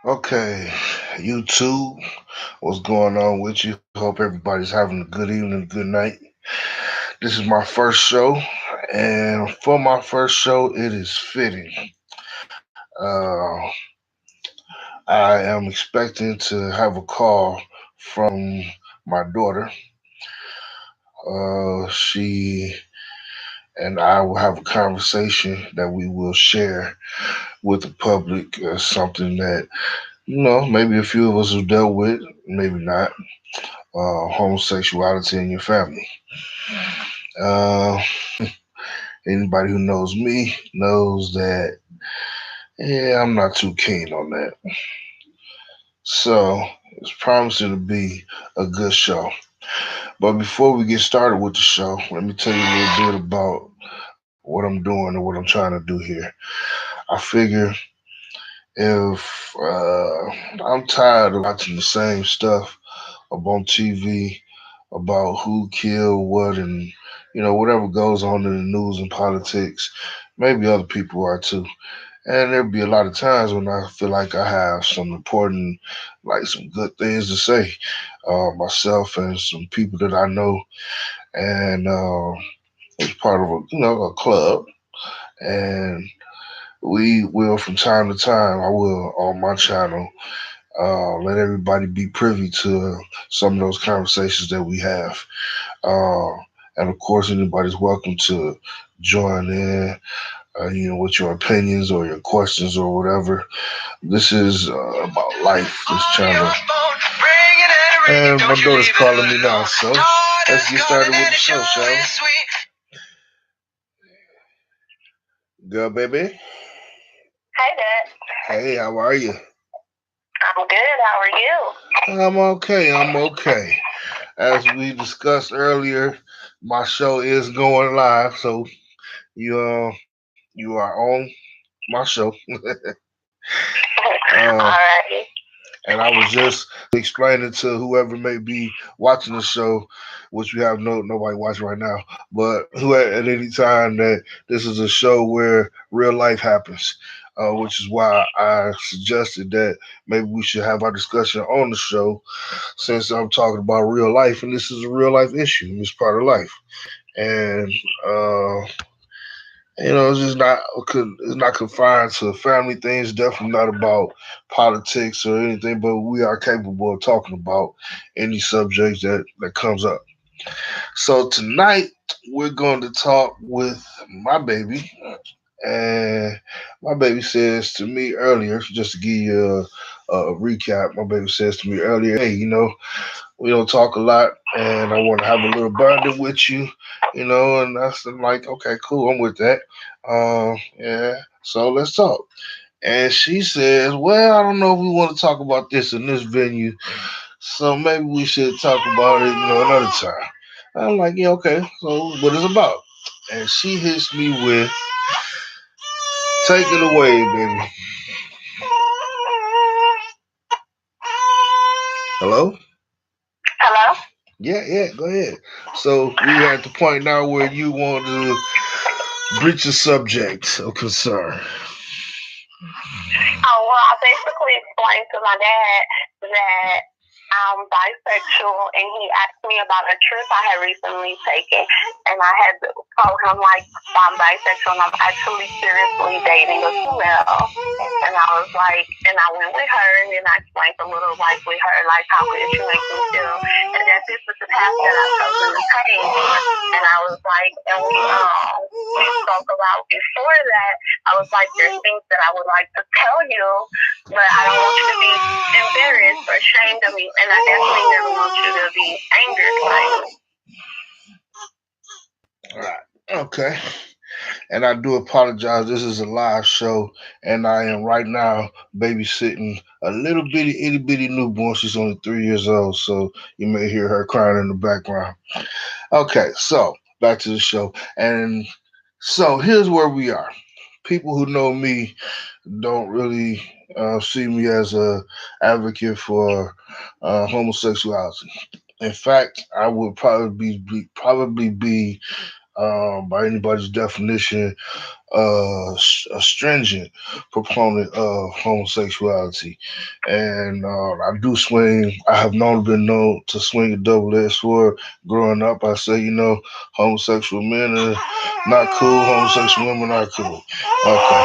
Okay, YouTube, what's going on with you? Hope everybody's having a good evening, good night. This is my first show, and for my first show, it is fitting. Uh, I am expecting to have a call from my daughter. She and I will have a conversation that we will share with the public as something that, maybe a few of us have dealt with, maybe not. Homosexuality in your family. Uh, Anybody who knows me knows that, yeah, I'm not too keen on that. So it's promising to be a good show. But before we get started with the show, let me tell you a little bit about what I'm doing and what I'm trying to do here. I figure if I'm tired of watching the same stuff up on TV about who killed what and whatever goes on in the news and politics, maybe other people are too. And there'll be a lot of times when I feel like I have some important, like some good things to say, myself and some people that I know, and it's part of a club, and we will from time to time, I will on my channel, let everybody be privy to some of those conversations that we have. Uh, and of course, anybody's welcome to join in, with your opinions or your questions or whatever. This is about life, this channel. And my daughter's calling me now, so let's get started with the show, shall we? Girl, baby. Hey, Dad. Hey, how are you? I'm good. How are you? I'm okay. I'm okay. As we discussed earlier, my show is going live, so you are on my show. uh, Alrighty. and I was just explaining to whoever may be watching the show, which we have nobody watching right now, but who at any time that this is a show where real life happens, which is why I suggested that maybe we should have our discussion on the show since I'm talking about real life and this is a real life issue. It's part of life, and uh, it's just not it's not confined to family things. Definitely not about politics or anything. But we are capable of talking about any subject that comes up. So tonight we're going to talk with my baby, and my baby says to me earlier, just to give you a recap. My baby says to me earlier, "Hey, we don't talk a lot, and I want to have a little bonding with you, and I'm like, okay, cool, I'm with that. Yeah, so let's talk. And she says, well, I don't know if we want to talk about this in this venue, so maybe we should talk about it, another time. I'm like, yeah, okay, so what is it about? And she hits me with, take it away, baby. Hello? Hello? Yeah, yeah, go ahead. So we at the point now where you want to breach a subject of concern. Oh, well, I basically explained to my dad that I'm bisexual, and he asked me about a trip I had recently taken, and I had told him, like, I'm bisexual, and I'm actually seriously dating a female. And I was like, and I went with her, and then I explained a little, like, with her, like, how could you make me feel, and that this was the path that I've chosen to take. And I was like, and we spoke about before that, I was like, there's things that I would like to tell you, but I don't want you to be embarrassed or ashamed of me, and I definitely never want you to be angered by me. All right. Okay. And I do apologize. This is a live show, and I am right now babysitting a little bitty, itty bitty newborn. She's only 3 years old, so you may hear her crying in the background. Okay, so back to the show. And so here's where we are. People who know me don't really see me as a advocate for homosexuality. In fact, I would probably be by anybody's definition a stringent proponent of homosexuality, and I do swing. I have been known to swing a double-edged sword. Growing up, I say, homosexual men are not cool. Homosexual women are cool. Okay,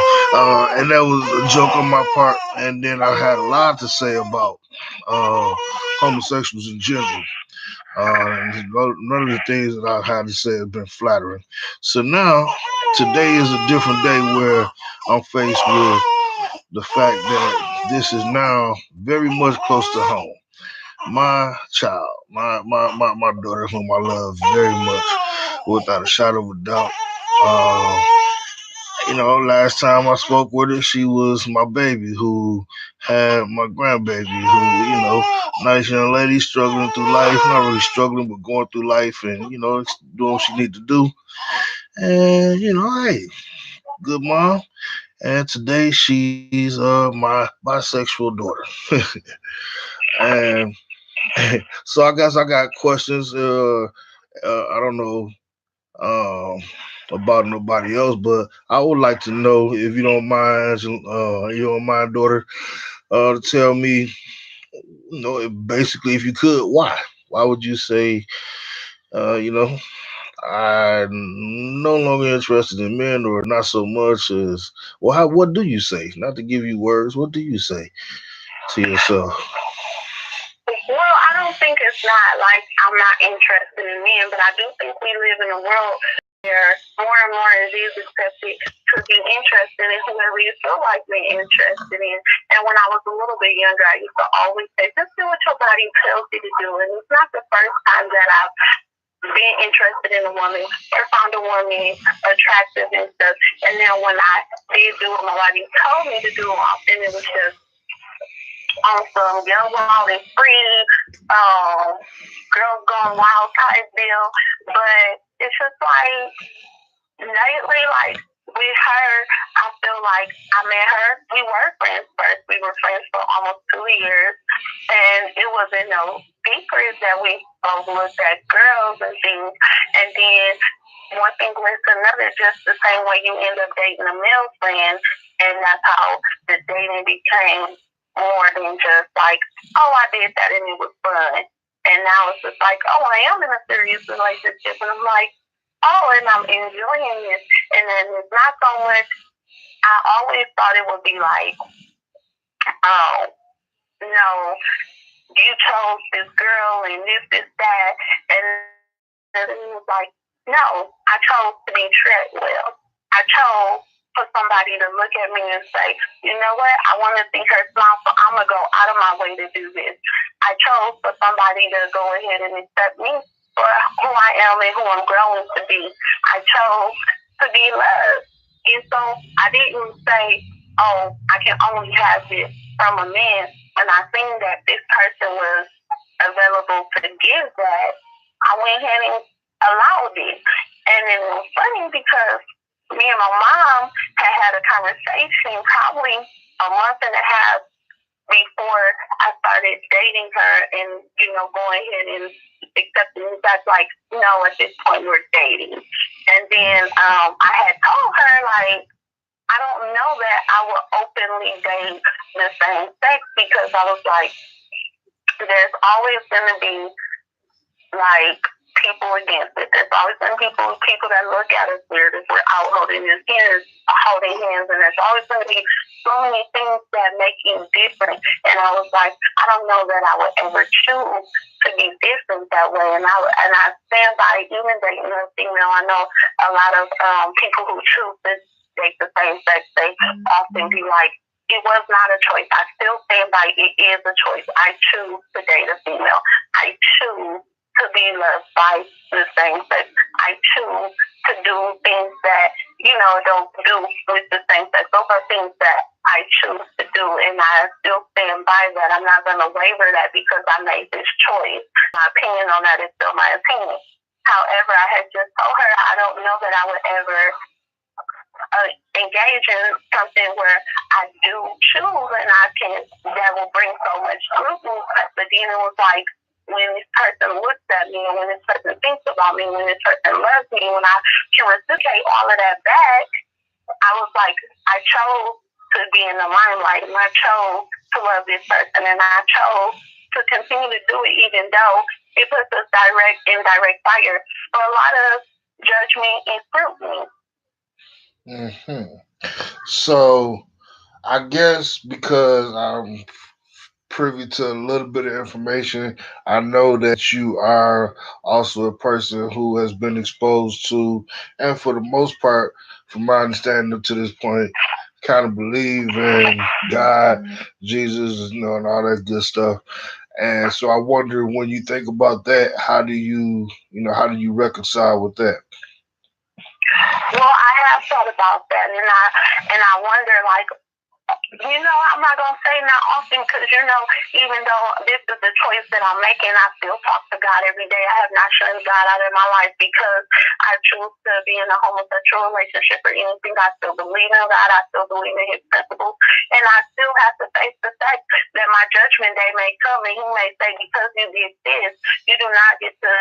and that was a joke on my part. And then I had a lot to say about uh, homosexuals in general. None of the things that I've had to say have been flattering. So now, today is a different day where I'm faced with the fact that this is now very much close to home. My child, my daughter, whom I love very much, without a shadow of a doubt. Uh, last time I spoke with her, she was my baby who had my grandbaby, who, nice young lady struggling through life, not really struggling, but going through life and, doing what she need to do. And, hey, good mom. And today she's my bisexual daughter. And so I guess I got questions. I don't know about nobody else, but I would like to know if you don't mind, daughter, to tell me, basically, if you could, why? Why would you say, uh, you know, I'm no longer interested in men, or not so much as, well, what do you say? Not to give you words, what do you say to yourself? Well, I don't think it's not like I'm not interested in men, but I do think we live in a world where more and more it is accepted to be interested in whoever you feel like being interested in. And when I was a little bit younger, I used to always say, just do what your body tells you to do. And it's not the first time that I've been interested in a woman or found a woman attractive and stuff. And then when I did do what my body told me to do, often it was just on some young, wild, and free, girls going wild type deal. But it's just like lately, like with her, I feel like I met her. We were friends first. We were friends for almost 2 years, and it wasn't no secret that we both looked at girls and things. And then one thing led to another, just the same way you end up dating a male friend, and that's how the dating became more than just like, oh, I did that and it was fun. And now it's just like, oh, I am in a serious relationship, and I'm like, oh, and I'm enjoying this. And then it's not so much. I always thought it would be like, oh, no, you chose this girl and this, that. And then it was like, no, I chose to be treated well. I chose for somebody to look at me and say, you know what, I want to see her smile, so I'm going to go out of my way to do this. I chose for somebody to go ahead and accept me for who I am and who I'm growing to be. I chose to be loved. And so I didn't say, oh, I can only have this from a man. When I seen that this person was available to give that, I went ahead and allowed it. And it was funny because me and my mom had a conversation probably a month and a half before I started dating her and, going ahead and accepting that's like, no, at this point we're dating. And then I had told her, like, I don't know that I will openly date the same sex because I was like, there's always going to be like people against it. There's always been people that look at us weird if we're out holding hands, and there's always going to be so many things that make you different. And I was like, I don't know that I would ever choose to be different that way. And I stand by even dating a female. I know a lot of people who choose to date the same sex, they often be like, it was not a choice. I still stand by it is a choice. I choose to date a female. I choose to be loved by the same sex. I choose to do things that, don't do with the same sex. Those are things that I choose to do, and I still stand by that. I'm not going to waver that because I made this choice. My opinion on that is still my opinion. However, I had just told her I don't know that I would ever engage in something where I do choose and that will bring so much scrutiny. But then it was like, when this person looks at me and when this person thinks about me, when this person loves me, when I can reciprocate all of that back, I was like, I chose to be in the limelight, and I chose to love this person, and I chose to continue to do it, even though it puts us direct indirect fire for a lot of judgment and scrutiny. Hmm. So I guess because I'm privy to a little bit of information, I know that you are also a person who has been exposed to, and for the most part, from my understanding up to this point, kind of believe in God, Jesus, and all that good stuff. And so I wonder, when you think about that, how do you reconcile with that? Well, I have thought about that, and I wonder, like, I'm not gonna say not often because even though this is the choice that I'm making, I still talk to God every day. I have not shunned God out of my life because I choose to be in a homosexual relationship or anything. I still believe in God. I still believe in His principles, and I still have to face the fact that my judgment day may come, and He may say, because you did this, you do not get to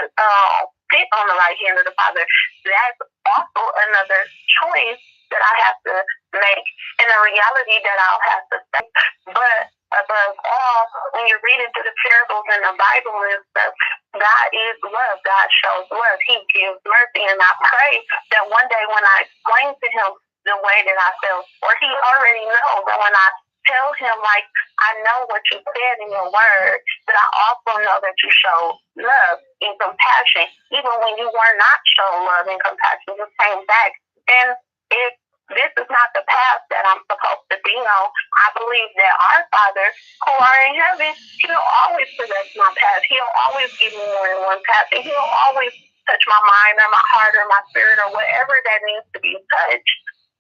sit on the right hand of the Father. That's also another choice that I have to make, and a reality that I'll have to face. But above all, when you're reading through the parables in the Bible and stuff, God is love. God shows love. He gives mercy. And I pray that one day when I explain to Him the way that I feel, or He already knows, that when I tell Him, like, I know what you said in your word, but I also know that you show love and compassion. Even when you were not shown love and compassion, you came back. And if this is not the path that I'm supposed to be on, I believe that our Father who are in heaven, He'll always direct my path. He'll always give me more than one path, and He'll always touch my mind or my heart or my spirit or whatever that needs to be touched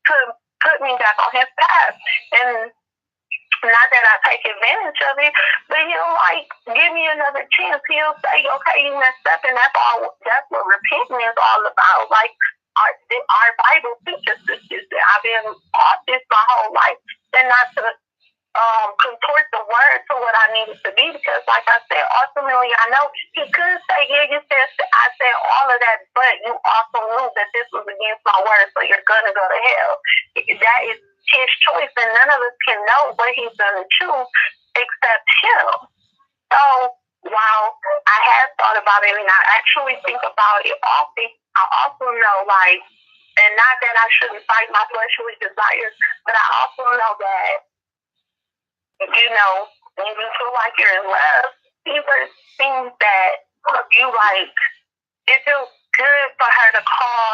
to put me back on His path. And not that I take advantage of it, but He'll, like, give me another chance. He'll say, okay, you messed up, and that's what repenting is all about. Like, our Bible teaches this. I've been taught this my whole life, and not to contort the word to what I needed to be, because, like I said, ultimately, I know He could say, yeah, you said, I said all of that, but you also knew that this was against my word, so you're gonna go to hell. That is His choice, and none of us can know what He's gonna choose except Him. So while I have thought about it, and I actually think about it often, I also know, like, and not that I shouldn't fight my fleshly desires, but I also know that, when you feel like you're in love, these are things that you like. It feels good for her to call,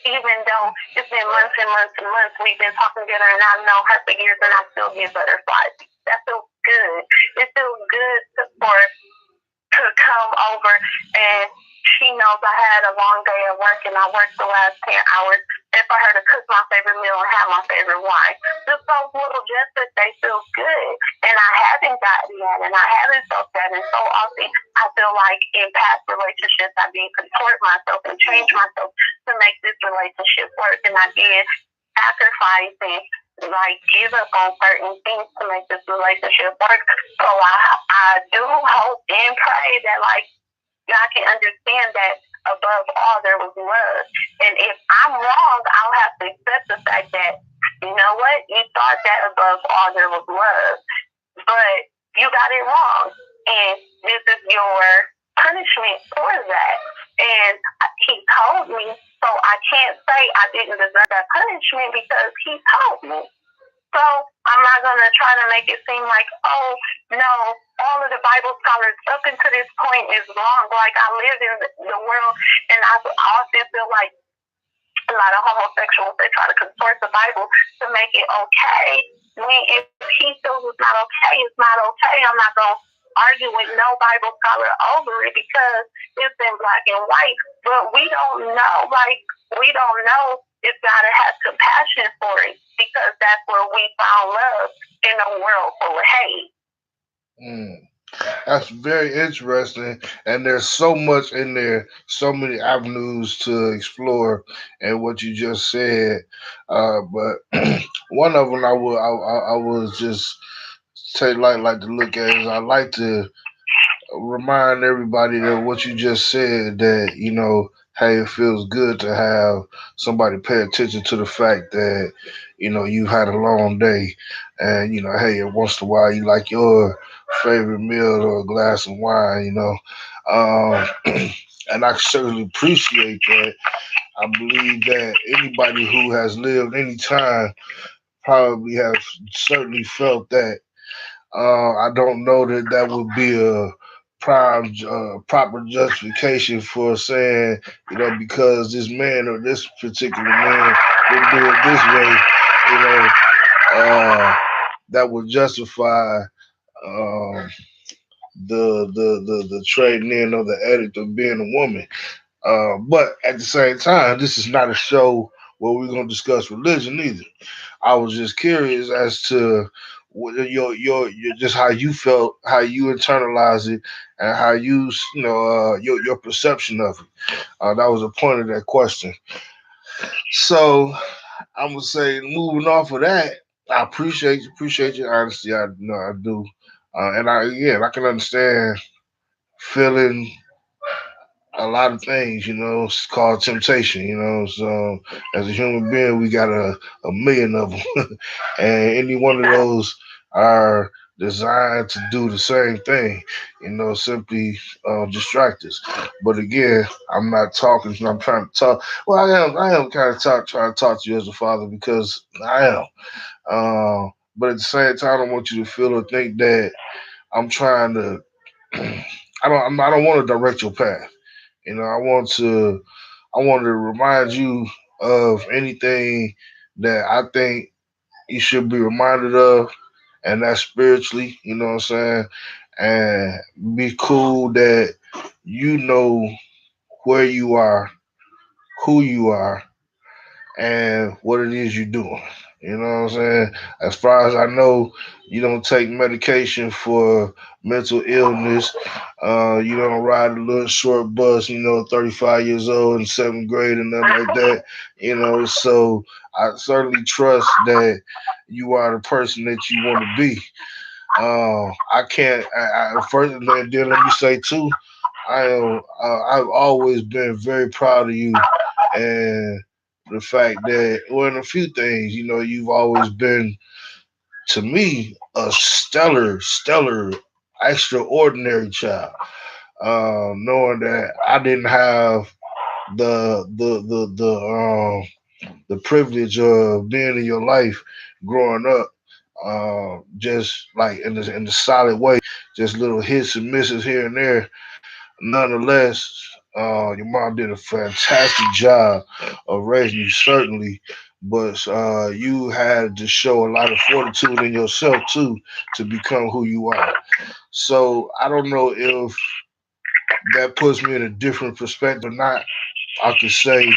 even though it's been months and months and months. We've been talking together, and I've known her for years, and I still get butterflies. That feels good. It feels good to come over, and she knows I had a long day at work, and I worked the last 10 hours, and for her to cook my favorite meal and have my favorite wine. Just those little gestures, they feel good. And I haven't gotten that, and I haven't felt that. And so often, I feel like in past relationships, I did contort myself and change myself to make this relationship work, and I did sacrifice and, like, give up on certain things to make this relationship work. So I do hope and pray that, like, God can understand that above all there was love. And if I'm wrong, I'll have to accept the fact that, you know what, you thought that above all there was love, but you got it wrong. And this is your punishment for that. And He told me, so I can't say I didn't deserve that punishment because He told me. So I'm not going to try to make it seem like, oh, no, all of the Bible scholars up until this point is wrong. Like, I live in the world, and I often feel like a lot of homosexuals, they try to contort the Bible to make it okay. I mean, if He feels it's not okay, it's not okay. I'm not going to argue with no Bible scholar over it because it's in black and white. But we don't know, we don't know if God has compassion for it, because that's where we found love in a world full of hate. Mm. That's very interesting, and there's so much in there, so many avenues to explore, and what you just said. But one of them I was just take like to look at is, I like to remind everybody that what you just said, that hey, it feels good to have somebody pay attention to the fact that, you've had a long day, and hey, once in a while you like your favorite meal or a glass of wine, and I certainly appreciate that. I believe that anybody who has lived any time probably have certainly felt that. I don't know that that would be a proper justification for saying, because this man or this particular man didn't do it this way, you know, that would justify um, the trading in of the edit of being a woman. But at the same time, this is not a show where we're going to discuss religion either. I was just curious as to your just how you felt, how you internalize it, and how your perception of it. That was the point of that question. So I'm gonna say, moving off of that, I appreciate your honesty. I know I do, and I can understand feeling a lot of things, it's called temptation, So as a human being, we got a million of them, and any one of those are designed to do the same thing, simply distract us. But again, I'm not talking. I'm trying to talk. Well, I am kind of trying to talk to you as a father because I am. But at the same time, I don't want you to feel or think that I'm trying to. I don't want to direct your path. I want to remind you of anything that I think you should be reminded of, and that's spiritually, you know what I'm saying? And be cool that you know where you are, who you are, and what it is you're doing. You know what I'm saying? As far as I know, you don't take medication for mental illness. You don't ride a little short bus, 35 years old in seventh grade and nothing like that. So I certainly trust that you are the person that you want to be. I can't. First, and then let me say too, I've always been very proud of you, and the fact that, well, in a few things, you've always been to me a stellar, extraordinary child. Knowing that I didn't have the privilege of being in your life growing up, just like in the solid way, just little hits and misses here and there. Nonetheless, your mom did a fantastic job of raising you, certainly, but you had to show a lot of fortitude in yourself too to become who you are. So I don't know if that puts me in a different perspective or not. I could say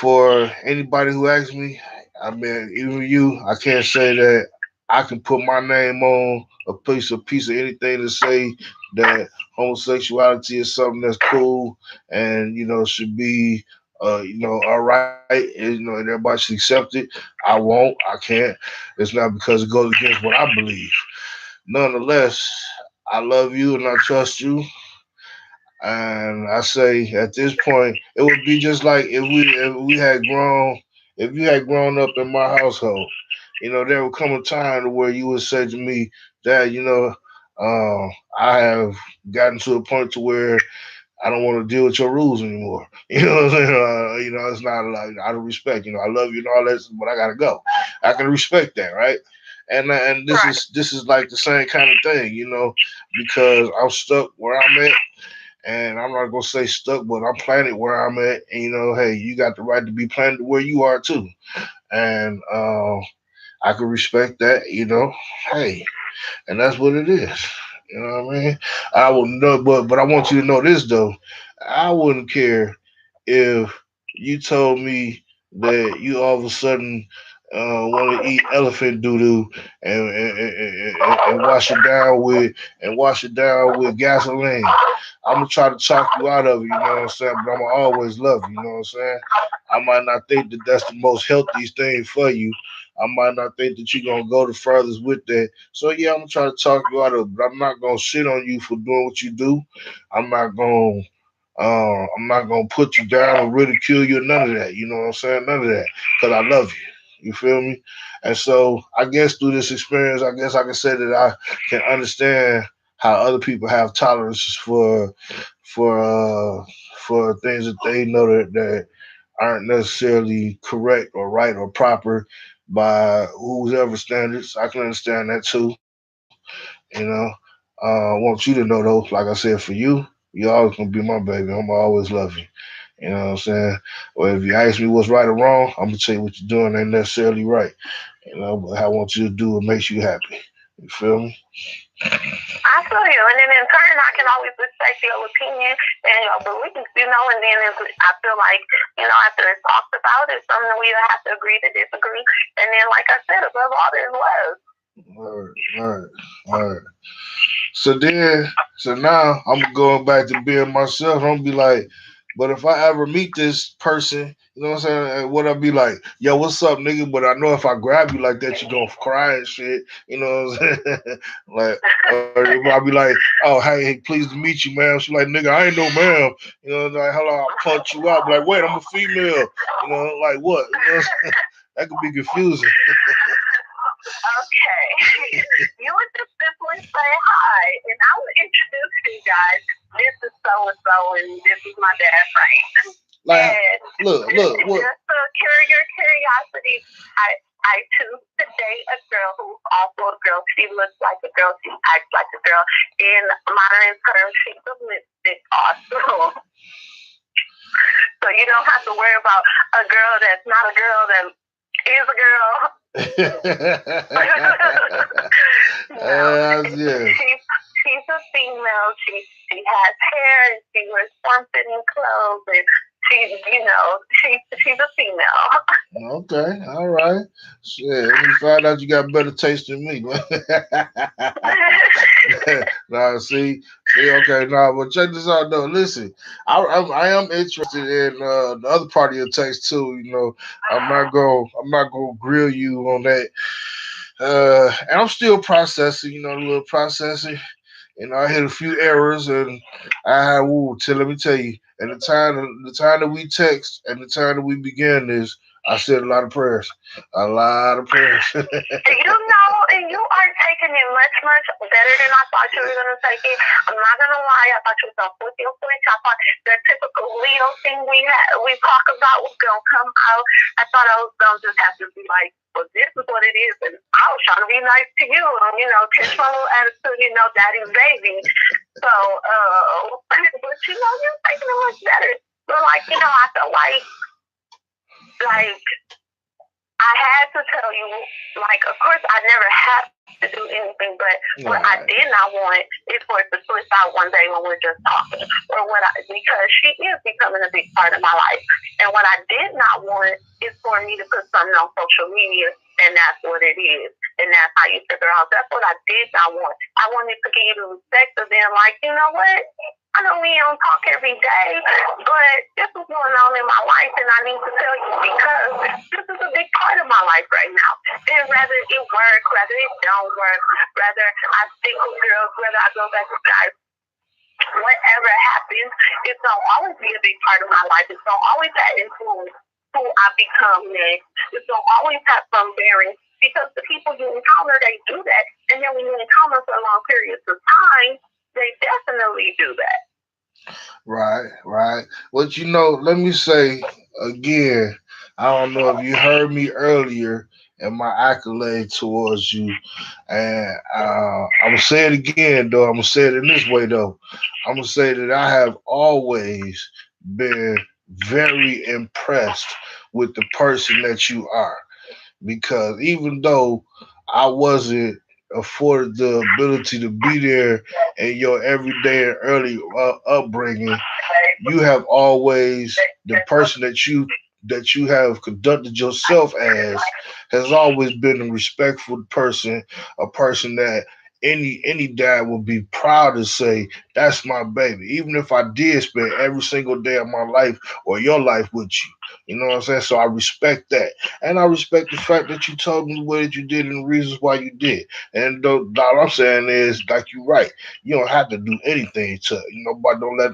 for anybody who asks me, I mean, even you, I can't say that I can put my name on a piece of anything to say that homosexuality is something that's cool and should be all right, and and everybody should accept it. I won't. I can't. It's not because it goes against what I believe. Nonetheless, I love you and I trust you. And I say at this point, it would be just like if we had grown, if you had grown up in my household. There would come a time to where you would say to me, Dad, I have gotten to a point to where I don't want to deal with your rules anymore. You know what I'm saying? It's not like out of respect. I love you and all that, but I gotta go. I can respect that, right? And this Right. is this is like the same kind of thing, because I'm stuck where I'm at, and I'm not gonna say stuck, but I'm planted where I'm at. And hey, you got the right to be planted where you are too. And I can respect that. Hey, and that's what it is. You know what I mean? I will know, but I want you to know this though. I wouldn't care if you told me that you all of a sudden want to eat elephant doo doo and wash it down with gasoline. I'm gonna try to talk you out of it. You know what I'm saying? But I'm gonna always love you. You know what I'm saying? I might not think that that's the most healthiest thing for you. I might not think that you're gonna go the furthest with that. So yeah, I'm gonna try to talk you out of it, but I'm not gonna shit on you for doing what you do. I'm not gonna I'm not gonna put you down or ridicule you, none of that. You know what I'm saying? None of that, because I love you. You feel me? And so I guess through this experience, I guess I can say that I can understand how other people have tolerances for uh for things that they know that aren't necessarily correct or right or proper by whose ever standards. I can understand that too. You know, I want you to know though, like I said, for you always gonna be my baby. I'm gonna always love you. You know what I'm saying? Or if you ask me what's right or wrong, I'm gonna tell you what you're doing ain't necessarily right. You know, but I want you to do what makes you happy. You feel me? I feel you, and then in turn, I can always respect your opinion and your beliefs, and then I feel like, after it's talked about, it's something we have to agree to disagree, and then, like I said, above all, there's love. All right, all right, all right. So then, so now I'm going back to being myself. I'm gonna be like, but if I ever meet this person, you know what I'm saying? What I be like, yo, what's up, nigga? But I know if I grab you like that, you gonna cry and shit. You know what I'm saying? Like, or I'll be like, oh, hey, pleased to meet you, ma'am. She like, nigga, I ain't no ma'am. You know, like, hello, I'll punch you out. Be like, wait, I'm a female. You know, like what? You know, that could be confusing. Okay. You would just simply say hi, and I would introduce you guys. This is so and so, and this is my dad, Frank. Like, And look, what? just to cure your curiosity, I choose to date a girl who's also a girl. She looks like a girl. She acts like a girl. In modern terms, she's a lipstick also. So you don't have to worry about a girl that's not a girl that is a girl. No, Yes. she's a female. She has hair and she wears form fitting clothes and she's a female. Okay, all right. Shit, let me find out you got better taste than me. Nah, see, okay, nah, but check this out though. Listen, I am interested in the other part of your taste too. You know, I'm not gonna grill you on that. And I'm still processing. You know, a little processing. You know, I hit a few errors, and I had woo. Till let me tell you, at the time that we text, and the time that we began this, I said a lot of prayers, a lot of prayers. And you are taking it much, much better than I thought you were gonna take it. I'm not gonna lie, I thought you was gonna flip your switch. I thought the typical Leo thing we talk about was gonna come out. I thought I was gonna just have to be like, well, this is what it is, and I was trying to be nice to you, and catch my little attitude, daddy's baby. So, but you're taking it much better. But I felt like I had to tell you, of course, I never have to do anything, but what I did not want is for it to slip out one day when we're just talking, because she is becoming a big part of my life, and what I did not want is for me to put something on social media, and that's what it is, and that's how you figure out. That's what I did not want. I wanted to give you the respect of being like, you know what? I know we don't talk every day, but this is going on in my life, and I need to tell you because this is a big part of my life right now. And whether it works, whether it don't work, whether I stick with girls, whether I go back to guys, whatever happens, it's gonna always be a big part of my life. It's gonna always have influence who I become next. It's gonna always have some bearing because the people you encounter, they do that, and then when you encounter for long periods of time, they definitely do that. Right, right. Well, let me say again, I don't know if you heard me earlier in my accolade towards you, and I'm gonna say it again though. I'm gonna say it in this way though. I'm gonna say that I have always been very impressed with the person that you are, because even though I wasn't afforded the ability to be there in your everyday and early upbringing, you have always the person that you have conducted yourself as has always been a respectful person, a person that any dad would be proud to say that's my baby, even if I did spend every single day of my life or your life with you. You know what I'm saying? So I respect that, and I respect the fact that you told me the way that you did and the reasons why you did. And all I'm saying is, like you're right, you don't have to do anything to nobody. Don't let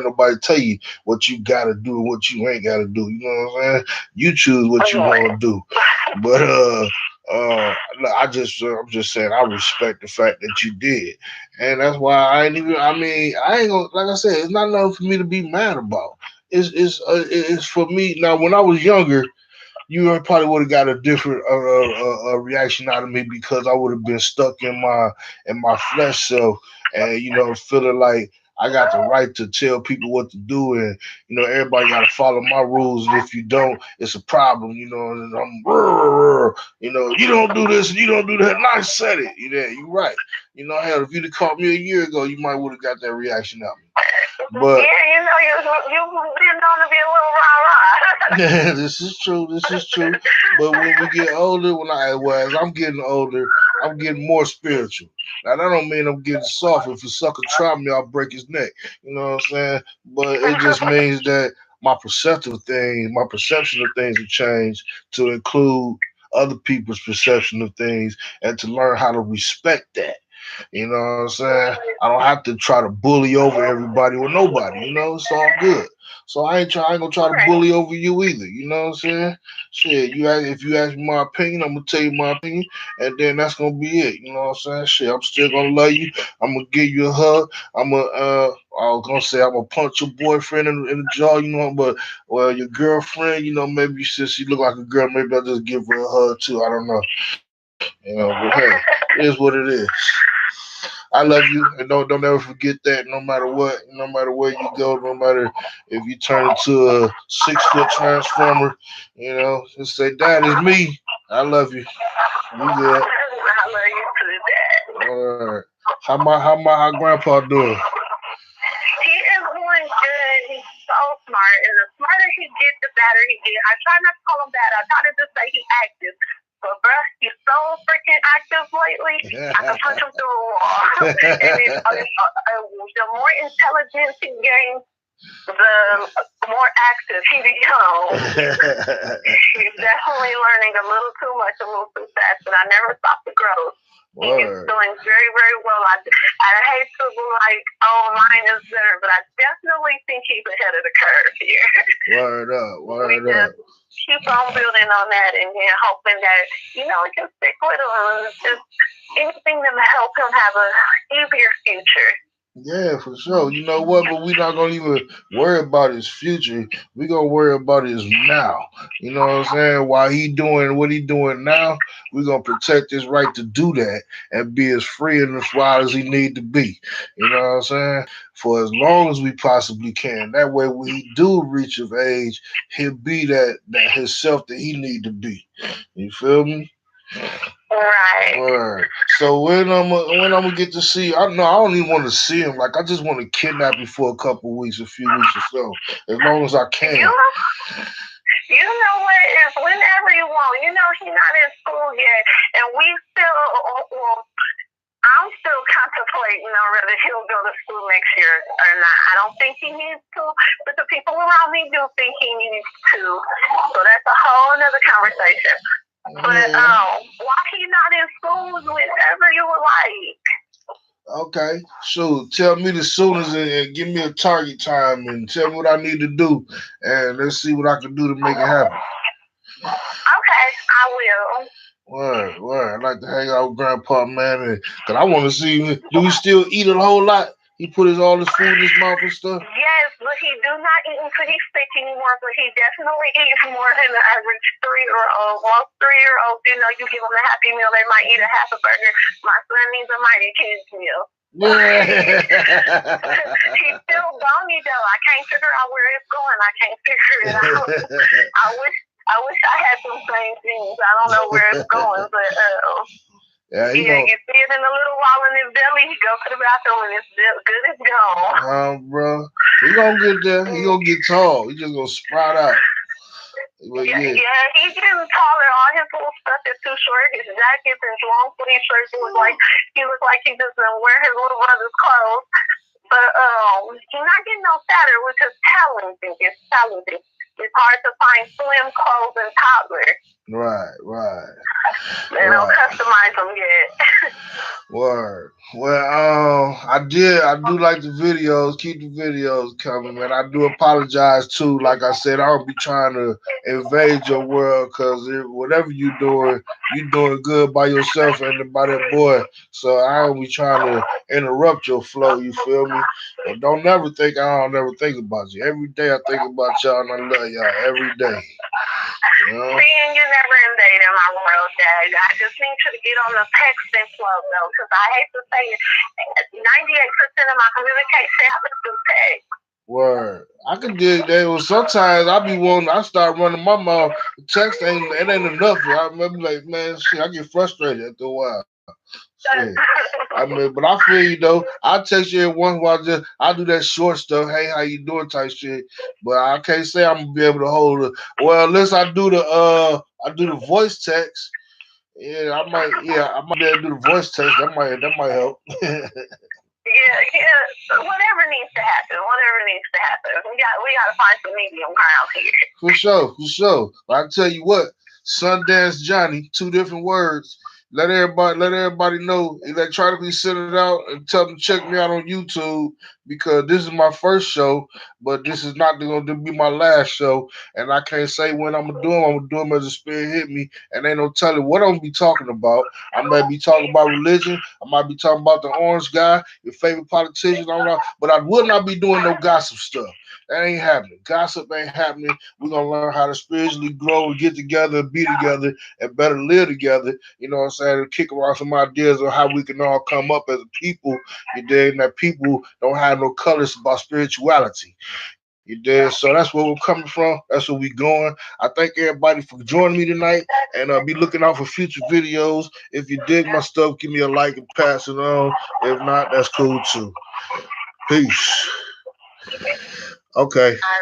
nobody tell you what you gotta do and what you ain't gotta do. You know what I'm saying? You choose what you want to do. But look, I'm just saying I respect the fact that you did, and that's why I ain't even. I mean, I ain't gonna like I said, it's not nothing for me to be mad about. It's for me now. When I was younger, you probably would have got a different reaction out of me because I would have been stuck in my flesh self, and feeling like I got the right to tell people what to do, and everybody got to follow my rules, and if you don't, it's a problem. And I'm you don't do this and you don't do that, and I said it. You're right. Hell, if you'd have caught me a year ago, you might would have got that reaction out of me. But yeah, you've been known to be a little rah rah. this is true. This is true. But when we get older, as I'm getting older, I'm getting more spiritual. Now that don't mean I'm getting soft. If a sucker try me, I'll break his neck. You know what I'm saying? But it just means that my perception of things have changed to include other people's perception of things and to learn how to respect that. You know what I'm saying? I don't have to try to bully over everybody or nobody. It's all good. So I ain't gonna try to Right. bully over you either. You know what I'm saying? Shit, if you ask me my opinion, I'm gonna tell you my opinion, and then that's gonna be it. You know what I'm saying? Shit, I'm still gonna love you. I'm gonna give you a hug. I was gonna say I'm gonna punch your boyfriend in the jaw. But well, your girlfriend, maybe since she look like a girl, maybe I'll just give her a hug too. I don't know. But hey, it is what it is. I love you, and don't ever forget that. No matter what, no matter where you go, no matter if you turn into a 6 foot transformer, just say, "Dad, is me." I love you. We good. I love you too, Dad. All right. How grandpa doing? He is doing good. He's so smart. And the smarter he gets, the better he gets. I try not to call him bad. I try to just say he's active. But bruh, he's so freaking active lately. I can punch him through a wall. And the more intelligence he gains, the more active he becomes. He's definitely learning a little too much, a little too fast, but I never stop the growth. He's doing very, very well. I hate to be like, oh, mine is better, but I definitely think he's ahead of the curve here. Word up, word up. Keep on building on that and then hoping that, it can stick with him. Just anything that will help him have a easier future. Yeah, for sure. You know what? But we're not gonna even worry about his future. We're gonna worry about his now. You know what I'm saying? While he doing what he doing now, we're gonna protect his right to do that and be as free and as wild as he need to be. You know what I'm saying? For as long as we possibly can. That way, when he do reach of age, he'll be that himself that he need to be. You feel me? Right. Word. So when I'm gonna get to see, I know I don't even want to see him. Like I just want to kidnap him for a couple weeks, a few weeks or so, as long as I can. You know what? Is whenever you want. He's not in school yet, and we still. Well, I'm still contemplating on whether he'll go to school next year or not. I don't think he needs to, but the people around me do think he needs to. So that's a whole other conversation. But why he not in school whenever you would like? Okay, so tell me the soonest and give me a target time and tell me what I need to do, and let's see what I can do to make it happen. Okay, I will. Word. I'd like to hang out with Grandpa, man, cause I want to see. Do he still eat a whole lot? He put all his food in his mouth and stuff. Yes, but he do not eat until he's sick anymore. But he definitely eats more than the average 3-year-old. Most 3-year-olds, you give them a Happy Meal, they might eat a half a burger. My son needs a mighty kids meal. Yeah. He's still bony though. I can't figure out where it's going. I can't figure it out. I wish I had some same things. I don't know where it's going, but yeah, you see it in a little while in his belly. He go to the bathroom and it's good as gone. Bro, he gonna get there. He gonna get tall. He just gonna sprout out. Well, Yeah, yeah. yeah, he's getting taller. All his little stuff is too short. His jackets and his long sleeve shirts look like he just wear his little brother's clothes. But he's not getting no fatter, which is challenging. It's challenging. It's hard to find slim clothes and toddlers. Right, right, They don't right. customize them yet. Word. Well, I do like the videos. Keep the videos coming, man. I do apologize too. Like I said, I don't be trying to invade your world because whatever you doing good by yourself and by that boy. So I don't be trying to interrupt your flow. You feel me? But don't never think I don't never think about you. Every day I think about y'all and I love y'all every day. You know? Seeing you never invaded my world, Dad. I just need you to get on the texting flow, though, because I hate to say it, 98% of my communication happens through text. Word. I could dig that. Well, sometimes I be wanting. I start running my mouth. Text ain't it ain't enough. I remember like, man, shit. I get frustrated after a while. Shit. I mean, but I feel you though. I text you once while I do that short stuff. Hey, how you doing? Type shit. But I can't say I'm gonna be able to hold it. Well, unless I do the voice text. I might be able to do the voice text. That might help. Yeah, yeah. Whatever needs to happen. Whatever needs to happen. We gotta find some medium ground here. For sure, for sure. But I tell you what, Sundance Johnny, two different words. Let everybody know. Electronically send it out and tell them to check me out on YouTube because this is my first show, but this is not going to be my last show. And I can't say when I'm gonna do them. I'm gonna do them as the spirit hit me, and ain't no telling what I'm gonna be talking about. I might be talking about religion. I might be talking about the orange guy, your favorite politician. I don't know, but I will not be doing no gossip stuff. That ain't happening. Gossip ain't happening. We're gonna learn how to spiritually grow and get together and be together and better live together. You know what I'm saying? And kick around some ideas of how we can all come up as a people. You dig? And that people don't have no colors about spirituality. You dig? So that's where we're coming from. That's where we going. I thank everybody for joining me tonight, and be looking out for future videos. If you dig my stuff, give me a like and pass it on. If not, that's cool too. Peace. Okay. All